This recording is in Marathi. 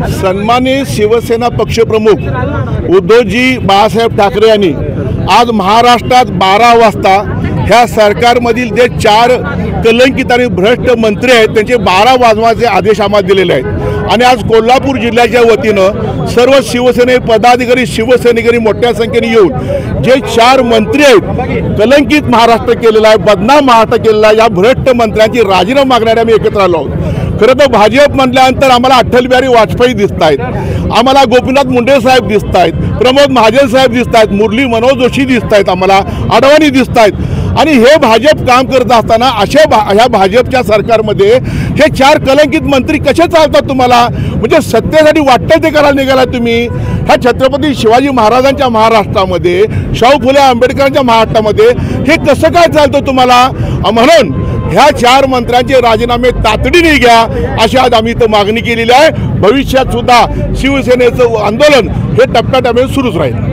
सन्माननीय शिवसेना पक्षप्रमुख उद्धवजी बाळासाहेब ठाकरे यांनी आज महाराष्ट्रात 12 वाजता ह्या सरकारमधील जे 4 कलंकित आणि भ्रष्ट मंत्री आहेत त्यांचे 12 वाजवायचे आदेश आम्हाला दिलेले आहेत। आणि आज कोल्हापूर जिल्ह्याच्या वतीनं सर्व शिवसेने पदाधिकारी शिवसैनिकांनी मोठ्या संख्येने येऊन जे 4 मंत्री आहेत कलंकित महाराष्ट्र केलेला आहे, बदनाम महाराष्ट्र केलेला आहे, या भ्रष्ट मंत्र्यांची राजीनामा मागण्यासाठी आम्ही एकत्र आलो आहोत। खरं तर भाजप म्हटल्यानंतर आम्हाला अटल बिहारी वाजपेयी दिसत आहेत, आम्हाला गोपीनाथ मुंडे साहेब दिसत आहेत, प्रमोद महाजन साहेब दिसत आहेत, मुरली मनोज जोशी दिसत आहेत, आम्हाला अडवाणी दिसत आहेत। आणि हे भाजप काम करत असताना ह्या भाजपच्या सरकारमध्ये हे 4 कलंकित मंत्री कसे चालतात तुम्हाला? म्हणजे सत्तेसाठी वाटतं ते करायला निघाला तुम्ही। ह्या छत्रपती शिवाजी महाराजांच्या महाराष्ट्रामध्ये, शाहू फुले आंबेडकरांच्या महाराष्ट्रामध्ये हे कसं काय चालतं तुम्हाला? म्हणून ह्या 4 मंत्र्यांचे राजीनामे तातडीने घ्या अशी आज आम्ही इथं मागणी केलेली आहे। भविष्यात सुद्धा शिवसेनेचं आंदोलन हे टप्प्याटप्प्याने सुरूच राहील।